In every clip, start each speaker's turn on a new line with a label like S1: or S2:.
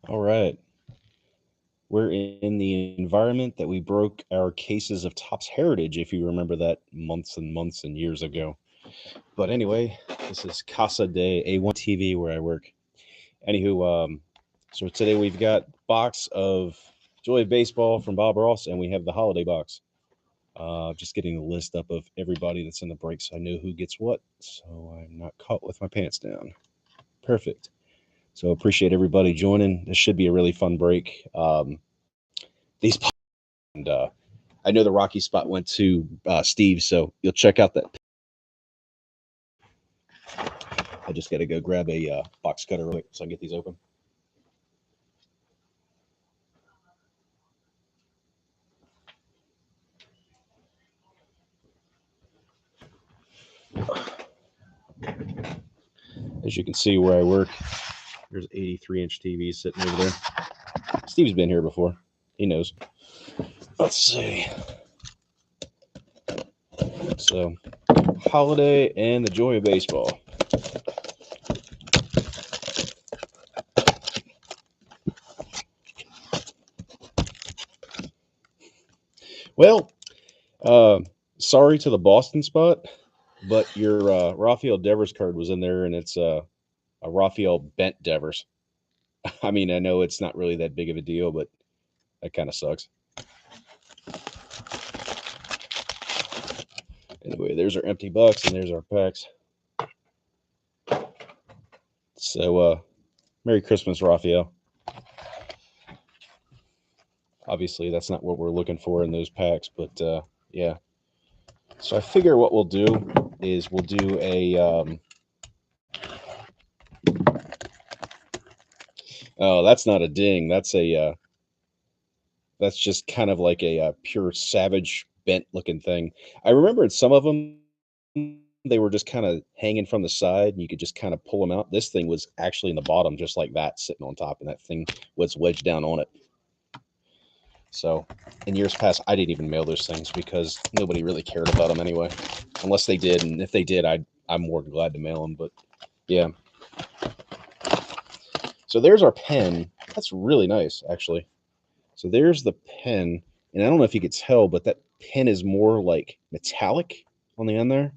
S1: All right. We're in the environment that we broke our cases of Topps Heritage, if you remember that months and months and years ago. But anyway, this is Casa de A1 TV where I work. Anywho, so today we've got box of Joy of Baseball from Bob Ross, and we have the holiday box. Just getting the list up of everybody that's in the break so I know who gets what, so I'm not caught with my pants down. Perfect. So appreciate everybody joining. This should be a really fun break. These and I know the Rocky spot went to Steve, so you'll check out that. I just got to go grab a box cutter real quick so I can get these open. As you can see where I work, there's 83-inch TV sitting over there. Steve's been here before. He knows. Let's see. So, holiday and the joy of baseball. Well, uh, sorry to the Boston spot, but your Rafael Devers card was in there, and it's a Rafael Bent Devers. I mean, I know it's not really that big of a deal, but that kind of sucks. Anyway, there's our empty box, and there's our packs. So, Merry Christmas, Raphael. Obviously, that's not what we're looking for in those packs, but yeah. So I figure what we'll do is we'll do a. Oh, that's not a ding. That's a. That's just kind of like a pure savage bent looking thing. I remember some of them they were just kind of hanging from the side, and you could just kind of pull them out. This thing was actually in the bottom, just like that, sitting on top, and that thing was wedged down on it. So, in years past, I didn't even mail those things because nobody really cared about them anyway, unless they did. And if they did, I'm more than glad to mail them. But yeah. So there's our pen. That's really nice, actually. So there's the pen, and I don't know if you could tell, but that pen is more like metallic on the end there.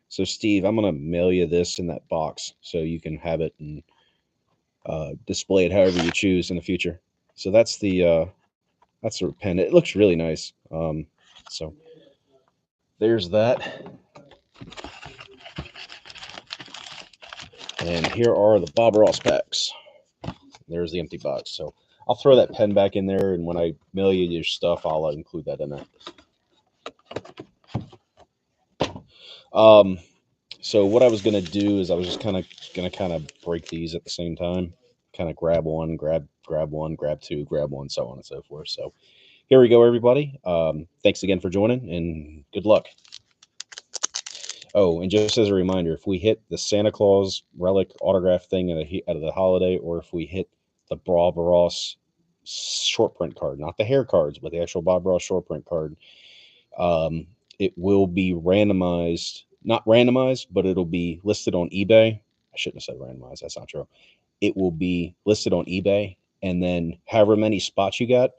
S1: So Steve, I'm gonna mail you this in that box so you can have it and display it however you choose in the future. So that's the pen. It looks really nice. So there's that. And here are the Bob Ross packs. There's the empty box. So I'll throw that pen back in there, and when I mail you your stuff, I'll include that in there. Um, so what I was gonna do is I was just gonna break these at the same time, kind of grab one, grab one, grab two, grab one, so on and so forth. So here we go, everybody. Thanks again for joining, and good luck. Oh, and just as a reminder, if we hit the Santa Claus relic autograph thing out of the holiday, or if we hit the Bob Ross short print card, not the hair cards, but the actual Bob Ross short print card, um, it will be randomized. Not randomized, but it'll be listed on eBay. I shouldn't have said randomized. That's not true. It will be listed on eBay, and then however many spots you got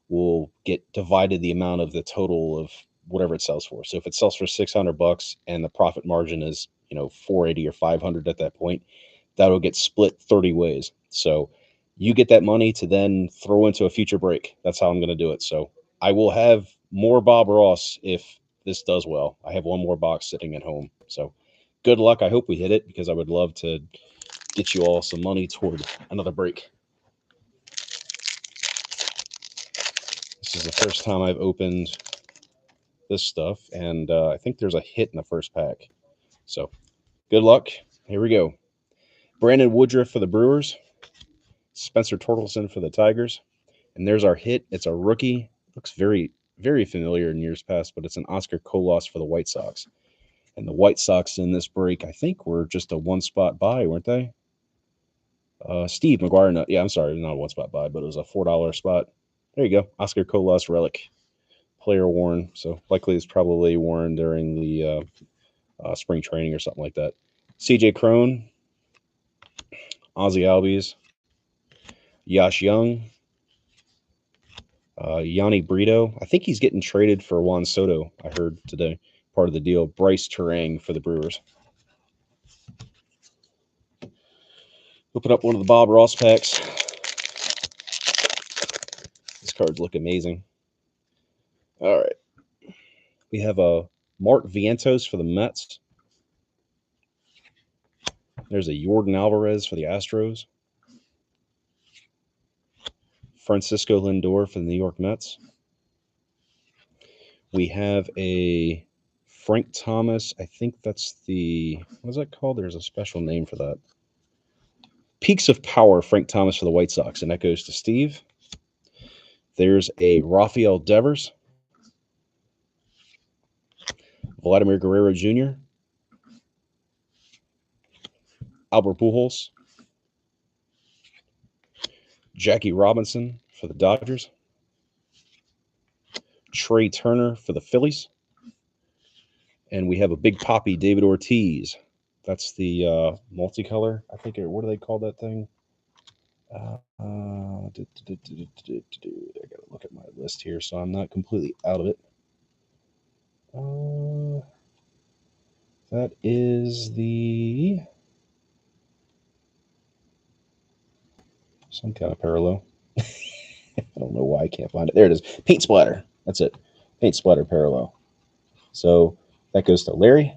S1: will get divided the amount of the total of whatever it sells for. So if it sells for $600 and the profit margin is 480 or 500 at that point, that'll get split 30 ways. So you get that money to then throw into a future break. That's how I'm going to do it. So I will have more Bob Ross if this does well. I have one more box sitting at home. So good luck. I hope we hit it because I would love to get you all some money toward another break. This is the first time I've opened this stuff, and I think there's a hit in the first pack. So good luck. Here we go. Brandon Woodruff for the Brewers. Spencer Torkelson for the Tigers. And there's our hit. It's a rookie. Looks very, very familiar in years past, but it's an Oscar Colas for the White Sox. And the White Sox in this break, I think, were just a one spot buy, weren't they? Steve McGuire. No, yeah, I'm sorry, not a one spot buy, but it was a $4 spot. There you go. Oscar Colas relic. Player worn. So likely it's probably worn during the spring training or something like that. CJ Crone, Ozzy Albies, Yash Young, Yanni Brito. I think he's getting traded for Juan Soto, I heard today. Part of the deal. Bryce Terang for the Brewers. Open up one of the Bob Ross packs. These cards look amazing. All right. We have a Mark Vientos for the Mets. There's a Yordan Alvarez for the Astros. Francisco Lindor for the New York Mets. We have a Frank Thomas. I think that's the, what is that called? There's a special name for that. Peaks of Power, Frank Thomas for the White Sox, and that goes to Steve. There's a Rafael Devers, Vladimir Guerrero Jr., Albert Pujols, Jackie Robinson for the Dodgers, Trey Turner for the Phillies, and we have a Big Poppy David Ortiz. That's the multicolor. I think, what do they call that thing? I gotta look at my list here so I'm not completely out of it. That is the some kind of parallel. I don't know why I can't find it. There it is. Paint splatter. That's it. Paint splatter parallel. So that goes to Larry.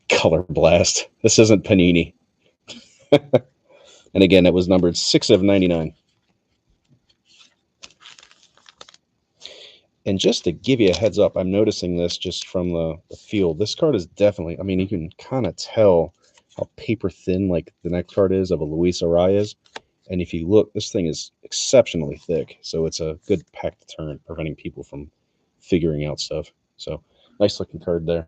S1: Color Blast. This isn't Panini. And again, it was numbered 6 of 99. And just to give you a heads up, I'm noticing this just from the field. This card is definitely, I mean, you can kind of tell how paper thin like the next card is of a Luis Arias. And if you look, this thing is exceptionally thick. So it's a good pack deterrent, preventing people from figuring out stuff. So nice looking card there.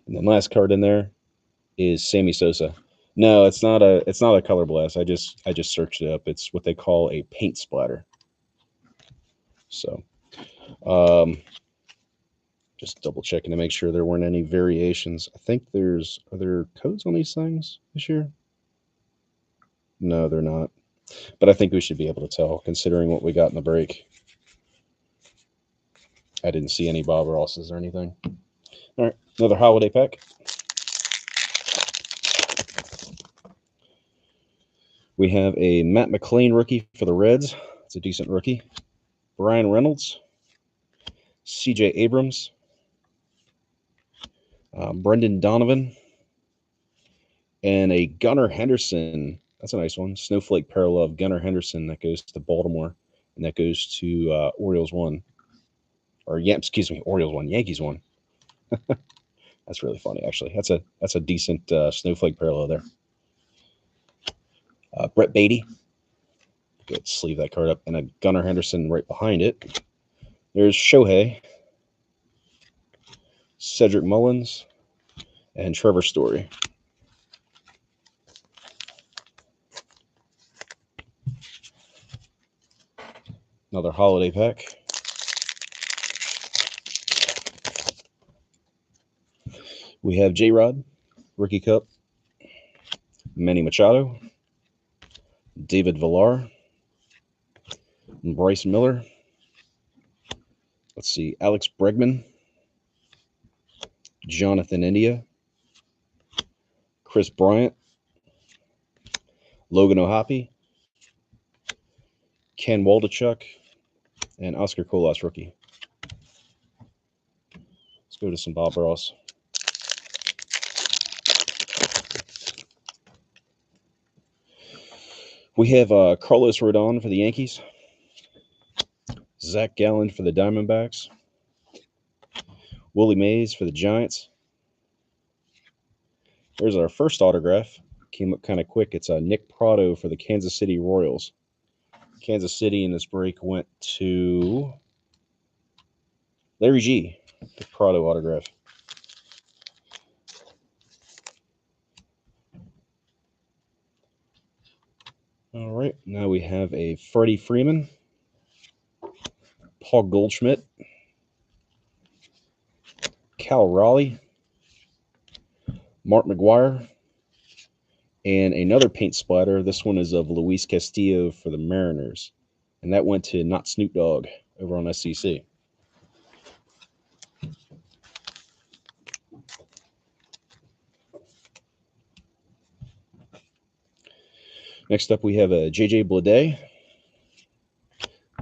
S1: And then last card in there is Sammy Sosa. No, it's not a color blast. I just searched it up. It's what they call a paint splatter. So just double checking to make sure there weren't any variations. I think are there codes on these things this year? No, they're not. But I think we should be able to tell, considering what we got in the break. I didn't see any Bob Rosses or anything. All right, another holiday pack. We have a Matt McLain rookie for the Reds. It's a decent rookie. Brian Reynolds, C.J. Abrams, Brendan Donovan, and a Gunnar Henderson. That's a nice one. Snowflake parallel of Gunnar Henderson. That goes to Baltimore, and that goes to Orioles 1. Or, yeah, excuse me, Orioles 1, Yankees 1. That's really funny, actually. That's a decent snowflake parallel there. Brett Beatty. Good, sleeve that card up. And a Gunnar Henderson right behind it. There's Shohei, Cedric Mullins, and Trevor Story. Another holiday pack. We have J-Rod, Rookie Cup, Manny Machado, David Villar, Bryce Miller. Let's see, Alex Bregman, Jonathan India, Chris Bryant, Logan O'Hoppe, Ken Waldichuk, and Oscar Colas rookie. Let's go to some Bob Ross. We have Carlos Rodon for the Yankees, Zach Gallen for the Diamondbacks, Willie Mays for the Giants. There's our first autograph. Came up kind of quick. It's Nick Pratto for the Kansas City Royals. Kansas City in this break went to Larry G, the Pratto autograph. All right, now we have a Freddie Freeman, Paul Goldschmidt, Cal Raleigh, Mark McGwire, And another paint splatter. This one is of Luis Castillo for the Mariners. And that went to Not Snoop Dogg over on SCC. Next up, we have a JJ Bleday.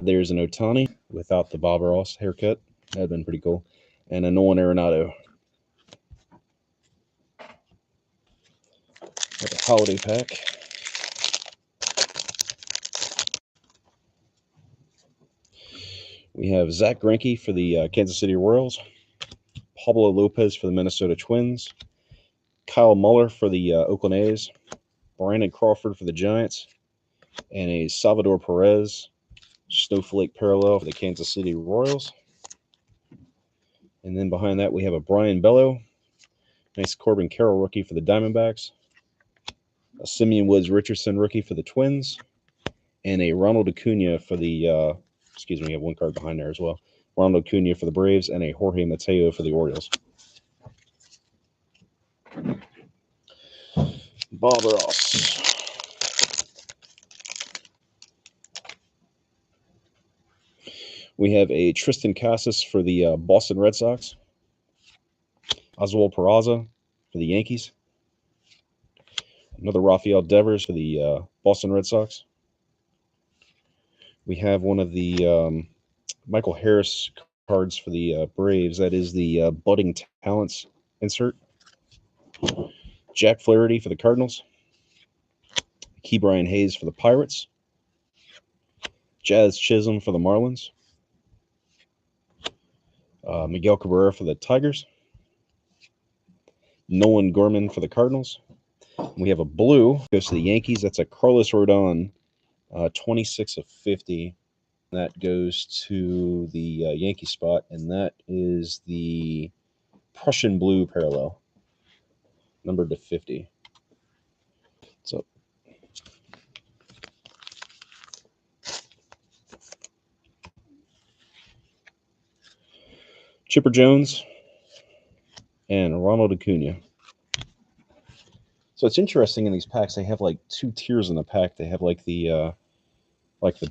S1: There's an Ohtani without the Bob Ross haircut. That'd been pretty cool. And a Nolan Arenado. Like a holiday pack. We have Zach Greinke for the Kansas City Royals. Pablo Lopez for the Minnesota Twins. Kyle Muller for the Oakland A's. Brandon Crawford for the Giants. And a Salvador Perez Snowflake parallel for the Kansas City Royals. And then behind that, we have a Brian Bello. Nice Corbin Carroll rookie for the Diamondbacks. A Simeon Woods Richardson rookie for the Twins. And a Ronald Acuna for the, excuse me, we have one card behind there as well. Ronald Acuna for the Braves and a Jorge Mateo for the Orioles. Bob Ross. We have a Tristan Casas for the Boston Red Sox. Oswald Peraza for the Yankees. Another Rafael Devers for the Boston Red Sox. We have one of the Michael Harris cards for the Braves. That is the Budding Talents insert. Jack Flaherty for the Cardinals. Ke'Bryan Hayes for the Pirates. Jazz Chisholm for the Marlins. Miguel Cabrera for the Tigers. Nolan Gorman for the Cardinals. We have a blue, goes to the Yankees. That's a Carlos Rodon, 26 of 50. That goes to the Yankee spot, and that is the Prussian blue parallel, numbered to 50. So, Chipper Jones and Ronald Acuna. So it's interesting in these packs. They have like two tiers in the pack. They have like the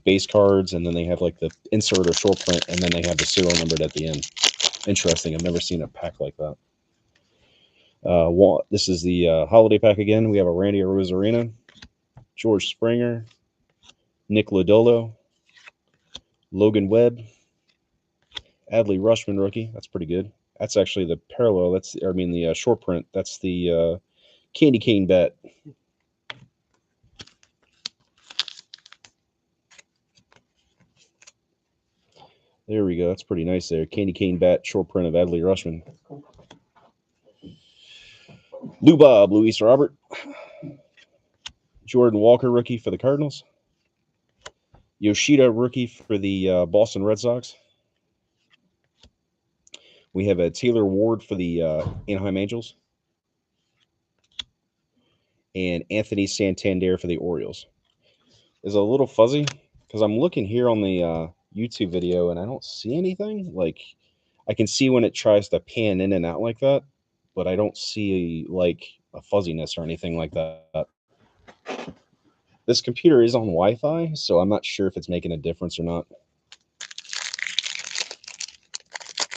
S1: base cards, and then they have like the insert or short print, and then they have the serial numbered at the end. Interesting. I've never seen a pack like that. This is the holiday pack again. We have a Randy Arozarena, George Springer, Nick Lodolo, Logan Webb, Adley Rutschman rookie. That's pretty good. That's actually the parallel. The short print. That's the candy cane bat. There we go. That's pretty nice there. Candy cane bat, short print of Adley Rutschman. Lou Bob, Luis Robert. Jordan Walker rookie for the Cardinals. Yoshida rookie for the Boston Red Sox. We have a Taylor Ward for the Anaheim Angels. And Anthony Santander for the Orioles. Is a little fuzzy because I'm looking here on the YouTube video and I don't see anything. Like, I can see when it tries to pan in and out like that, but I don't see like a fuzziness or anything like that. This computer is on Wi-Fi, so I'm not sure if it's making a difference or not.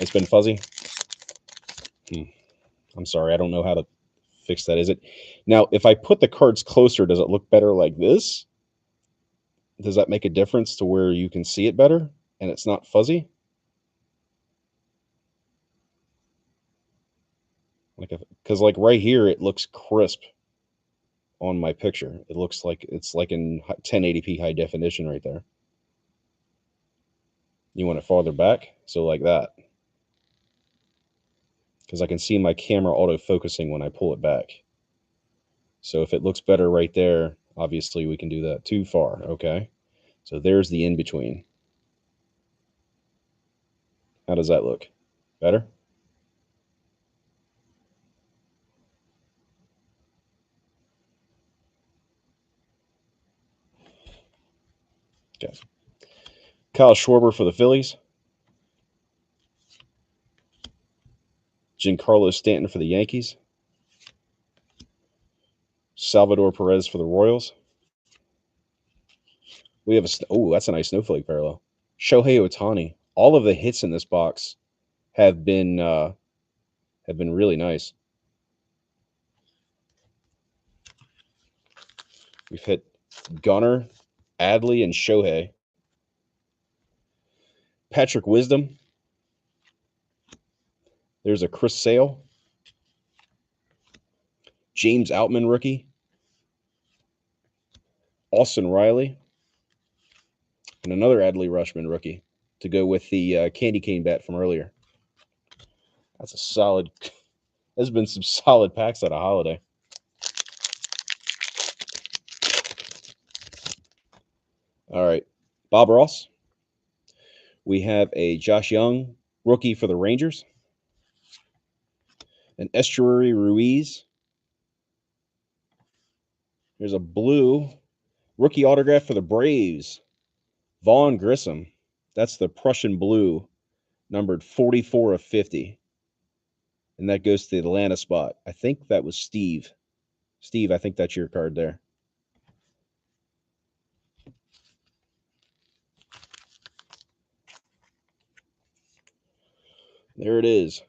S1: It's been fuzzy. I'm sorry, I don't know how to fix that. Is it now? If I put the cards closer, does it look better like this? Does that make a difference to where you can see it better and it's not fuzzy? Because like right here, it looks crisp on my picture. It looks like it's like in 1080p high definition right there. You want it farther back? So like that. Because I can see my camera auto-focusing when I pull it back. So if it looks better right there, obviously we can do that. Too far, okay? So there's the in-between. How does that look? Better? Okay. Kyle Schwarber for the Phillies. Giancarlo Stanton for the Yankees. Salvador Perez for the Royals. We have that's a nice snowflake parallel. Shohei Ohtani. All of the hits in this box have been really nice. We've hit Gunnar, Adley, and Shohei. Patrick Wisdom. There's a Chris Sale. James Outman rookie. Austin Riley. And another Adley Rutschman rookie to go with the candy cane bat from earlier. That's a solid. There's been some solid packs at a holiday. All right. Bob Ross. We have a Josh Young rookie for the Rangers. An Estuary Ruiz. There's a blue rookie autograph for the Braves. Vaughn Grissom. That's the Prussian blue, numbered 44 of 50. And that goes to the Atlanta spot. I think that was Steve. Steve, I think that's your card there. There it is.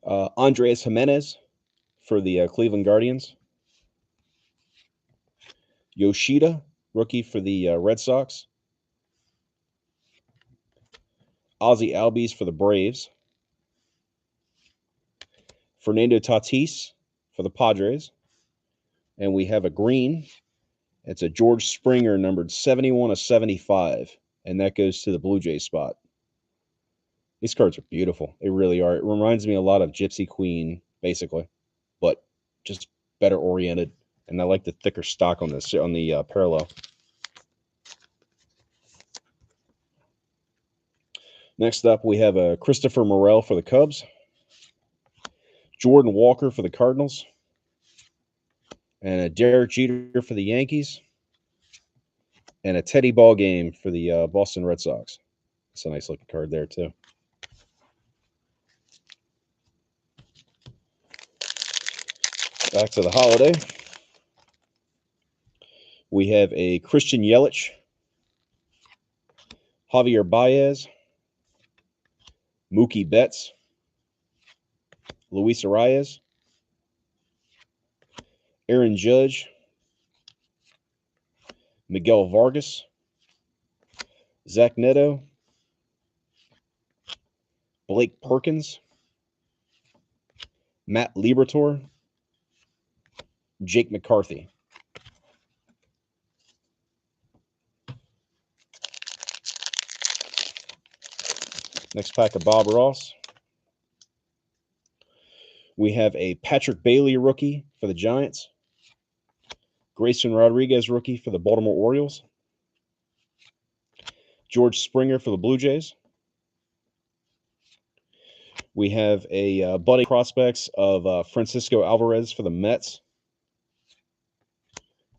S1: Andres Jimenez for the Cleveland Guardians. Yoshida, rookie for the Red Sox. Ozzie Albies for the Braves. Fernando Tatis for the Padres. And we have a green. It's a George Springer numbered 71 of 75. And that goes to the Blue Jays spot. These cards are beautiful. They really are. It reminds me a lot of Gypsy Queen, basically, but just better oriented. And I like the thicker stock on this, on the parallel. Next up, we have a Christopher Morel for the Cubs. Jordan Walker for the Cardinals. And a Derek Jeter for the Yankees. And a Teddy Ballgame for the Boston Red Sox. It's a nice looking card there, too. Back to the holiday. We have a Christian Yelich. Javier Baez. Mookie Betts. Luis Arias. Aaron Judge. Miguel Vargas. Zach Neto. Blake Perkins. Matt Liberatore. Jake McCarthy. Next pack of Bob Ross. We have a Patrick Bailey rookie for the Giants. Grayson Rodriguez rookie for the Baltimore Orioles. George Springer for the Blue Jays. We have a budding prospects of Francisco Alvarez for the Mets.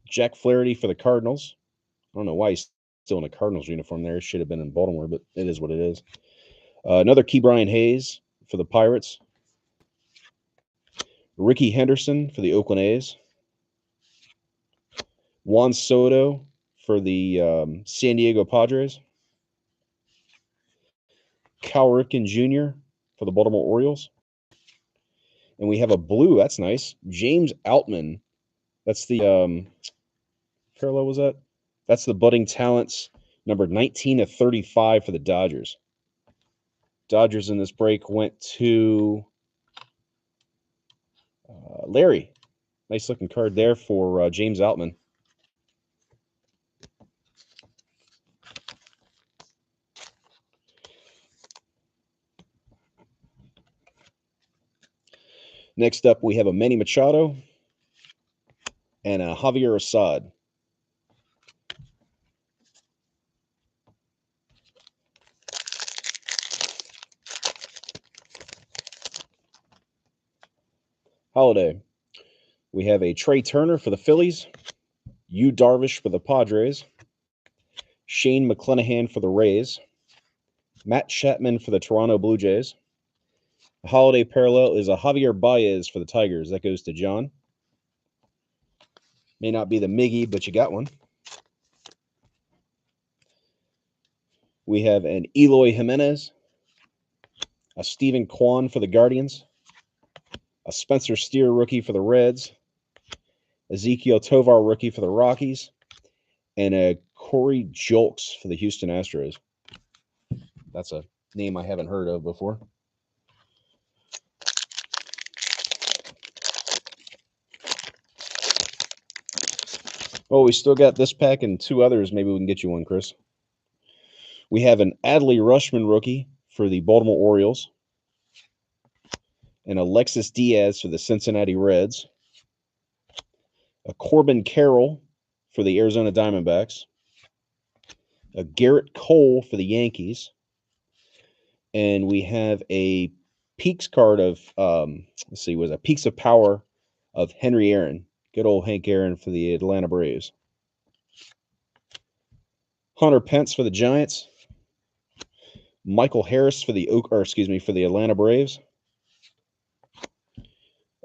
S1: Jack Flaherty for the Cardinals. I don't know why he's still in a Cardinals uniform there. It should have been in Baltimore, but it is what it is. Another Ke'Bryan Hayes for the Pirates. Ricky Henderson for the Oakland A's. Juan Soto for the San Diego Padres. Cal Ripken Jr. for the Baltimore Orioles. And we have a blue. That's nice. James Outman. That's the parallel was that? That's the budding talents, number 19 of 35 for the Dodgers. Dodgers in this break went to Larry. Nice looking card there for James Outman. Next up, we have a Manny Machado and a Javier Assad. Holiday. We have a Trey Turner for the Phillies. Yu Darvish for the Padres. Shane McClanahan for the Rays. Matt Chapman for the Toronto Blue Jays. holiday parallel is a Javier Baez for the Tigers. That goes to John. May not be the Miggy, but you got one. We have an Eloy Jimenez, a Stephen Kwan for the Guardians, a Spencer Steer rookie for the Reds, Ezekiel Tovar rookie for the Rockies, and a Corey Julks for the Houston Astros. That's a name I haven't heard of before. Oh, we still got this pack and 2 others. Maybe we can get you one, Chris. We have an Adley Rutschman rookie for the Baltimore Orioles, and Alexis Diaz for the Cincinnati Reds, a Corbin Carroll for the Arizona Diamondbacks, a Garrett Cole for the Yankees, and we have a Peaks card of, let's see, was a Peaks of Power of Henry Aaron. Good old Hank Aaron for the Atlanta Braves. Hunter Pence for the Giants. Michael Harris for the for the Atlanta Braves.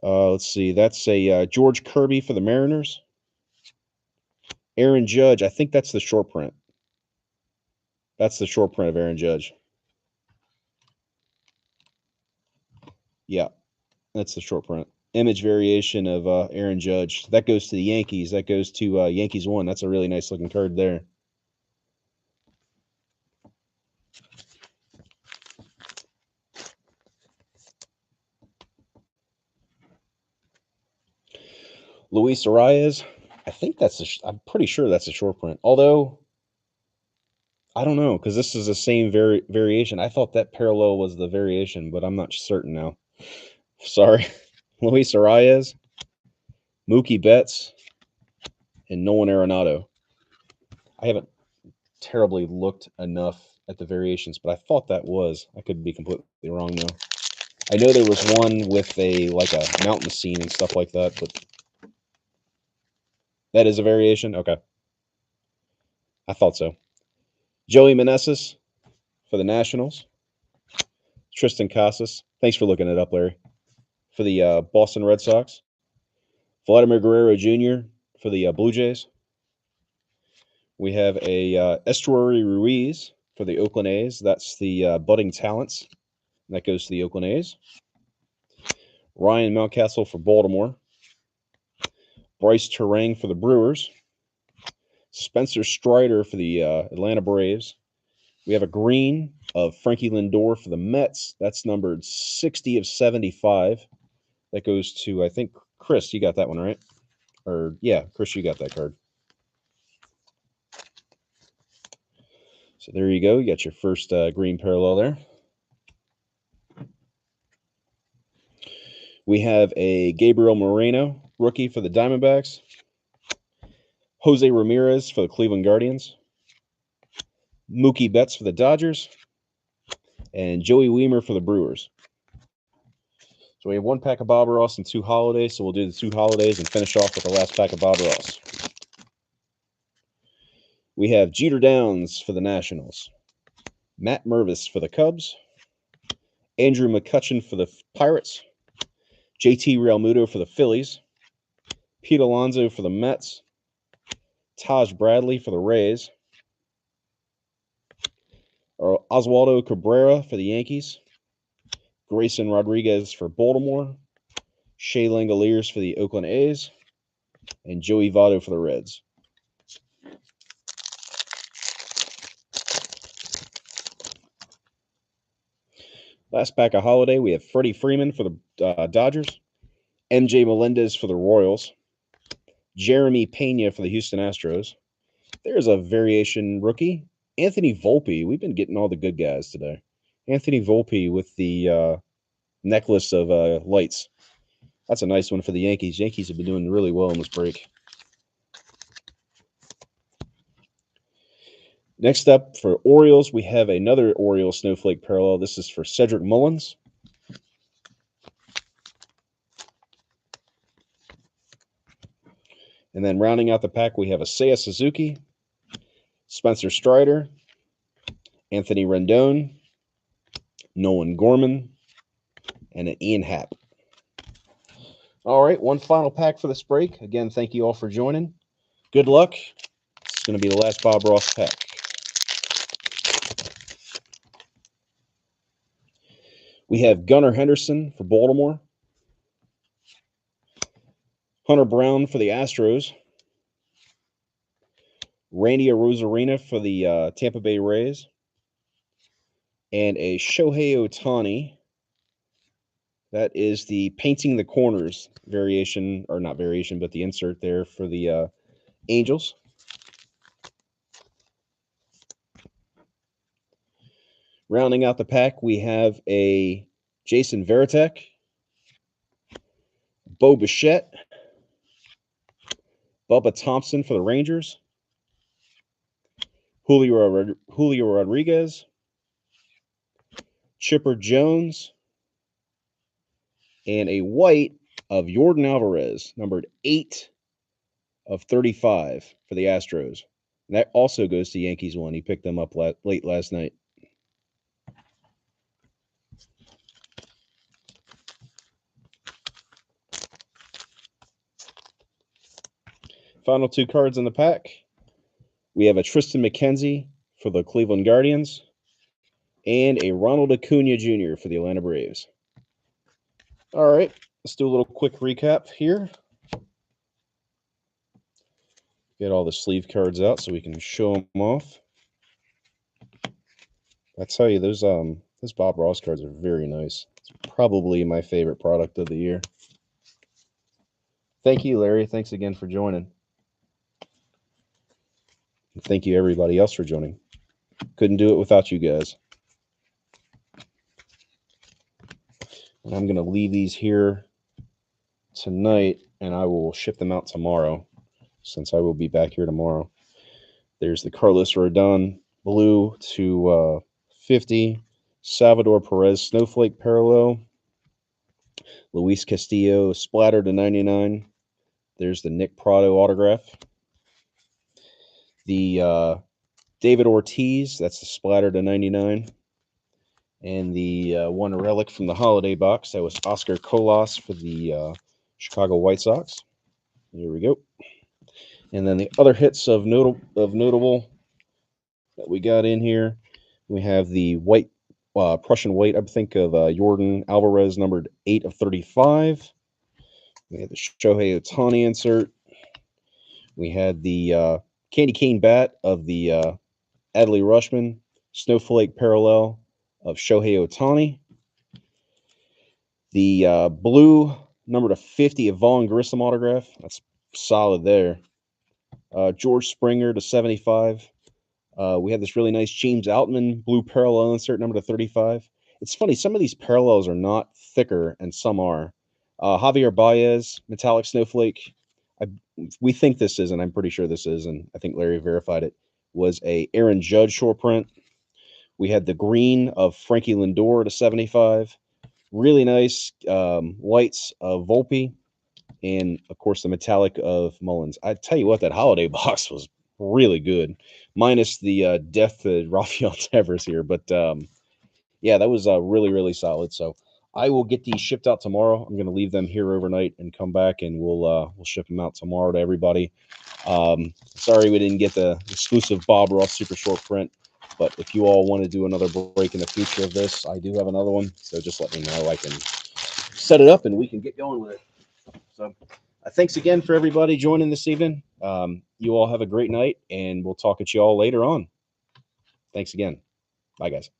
S1: Let's see, that's a George Kirby for the Mariners. Aaron Judge, I think that's the short print. That's the short print of Aaron Judge. Yeah, that's the short print. Image variation of Aaron Judge. That goes to the Yankees. That goes to Yankees 1. That's a really nice looking card there. Luis Arias. I think I'm pretty sure that's a short print. Although, I don't know, because this is the same variation. I thought that parallel was the variation, but I'm not certain now. Sorry. Luis Arias, Mookie Betts, and Nolan Arenado. I haven't terribly looked enough at the variations, but I thought that was. I could be completely wrong, though. I know there was one with a mountain scene and stuff like that, but that is a variation? Okay. I thought so. Joey Meneses for the Nationals. Tristan Casas. Thanks for looking it up, Larry. For the Boston Red Sox. Vladimir Guerrero Jr. for the Blue Jays. We have a Estuary Ruiz for the Oakland A's. That's the budding talents. That goes to the Oakland A's. Ryan Mountcastle for Baltimore. Bryce Terang for the Brewers. Spencer Strider for the Atlanta Braves. We have a green of Frankie Lindor for the Mets. That's numbered 60 of 75. That goes to, I think, Chris. You got that one, right? Or, yeah, Chris, you got that card. So there you go. You got your first green parallel there. We have a Gabriel Moreno, rookie for the Diamondbacks. Jose Ramirez for the Cleveland Guardians. Mookie Betts for the Dodgers. And Joey Wiemer for the Brewers. So we have 1 pack of Bob Ross and 2 holidays. So we'll do the 2 holidays and finish off with the last pack of Bob Ross. We have Jeter Downs for the Nationals. Matt Mervis for the Cubs. Andrew McCutchen for the Pirates. JT Realmuto for the Phillies. Pete Alonso for the Mets. Taj Bradley for the Rays. Oswaldo Cabrera for the Yankees. Grayson Rodriguez for Baltimore. Shea Langoliers for the Oakland A's. And Joey Votto for the Reds. Last pack of holiday, we have Freddie Freeman for the Dodgers. MJ Melendez for the Royals. Jeremy Pena for the Houston Astros. There's a variation rookie. Anthony Volpe. We've been getting all the good guys today. Anthony Volpe with the necklace of lights. That's a nice one for the Yankees. Yankees have been doing really well in this break. Next up for Orioles, we have another Orioles Snowflake parallel. This is for Cedric Mullins. And then rounding out the pack, we have a Seiya Suzuki, Spencer Strider, Anthony Rendon, Nolan Gorman, and an Ian Happ. All right, one final pack for this break. Again, thank you all for joining. Good luck. It's going to be the last Bob Ross pack. We have Gunnar Henderson for Baltimore, Hunter Brown for the Astros, Randy Arozarena for the Tampa Bay Rays, and a Shohei Ohtani. That is the Painting the Corners variation, or not variation, but the insert there for the Angels. Rounding out the pack, we have a Jason Varitek, Bo Bichette, Bubba Thompson for the Rangers, Julio Rodriguez, Chipper Jones, and a white of Yordan Alvarez, numbered 8 of 35 for the Astros. And that also goes to Yankees 1. He picked them up late last night. Final 2 cards in the pack. We have a Tristan McKenzie for the Cleveland Guardians and a Ronald Acuna Jr. for the Atlanta Braves. All right, let's do a little quick recap here. Get all the sleeve cards out so we can show them off. I tell you, those Bob Ross cards are very nice. It's probably my favorite product of the year. Thank you, Larry. Thanks again for joining. And thank you, everybody else, for joining. Couldn't do it without you guys. And I'm going to leave these here tonight, and I will ship them out tomorrow, since I will be back here tomorrow. There's the Carlos Rodon blue to 50, Salvador Perez Snowflake parallel, Luis Castillo splatter to 99. There's the Nick Pratto autograph. The David Ortiz, that's the splatter to 99. And the one relic from the holiday box, that was Oscar Colas for the Chicago White Sox. Here we go. And then the other hits of notable that we got in here, we have the white Prussian white, I think, of Yordan Alvarez, numbered 8 of 35. We had the Shohei Ohtani insert. We had the candy cane bat of the Adley Rutschman snowflake parallel of Shohei Ohtani. The blue number to 50 of Vaughn Grissom autograph. That's solid there. George Springer to 75. We have this really nice James Outman blue parallel insert number to 35. It's funny, some of these parallels are not thicker and some are. Javier Baez, metallic snowflake. We think this is, and I'm pretty sure this is, and I think Larry verified it, was a Aaron Judge short print. We had the green of Frankie Lindor to 75. Really nice whites of Volpe. And, of course, the metallic of Mullins. I tell you what, that holiday box was really good, minus the death to Rafael Devers here. But, yeah, that was really, really solid. So I will get these shipped out tomorrow. I'm going to leave them here overnight and come back, and we'll ship them out tomorrow to everybody. Sorry we didn't get the exclusive Bob Ross super short print. But if you all want to do another break in the future of this, I do have another one. So just let me know. I can set it up, and we can get going with it. So thanks again for everybody joining this evening. You all have a great night, and we'll talk at you all later on. Thanks again. Bye, guys.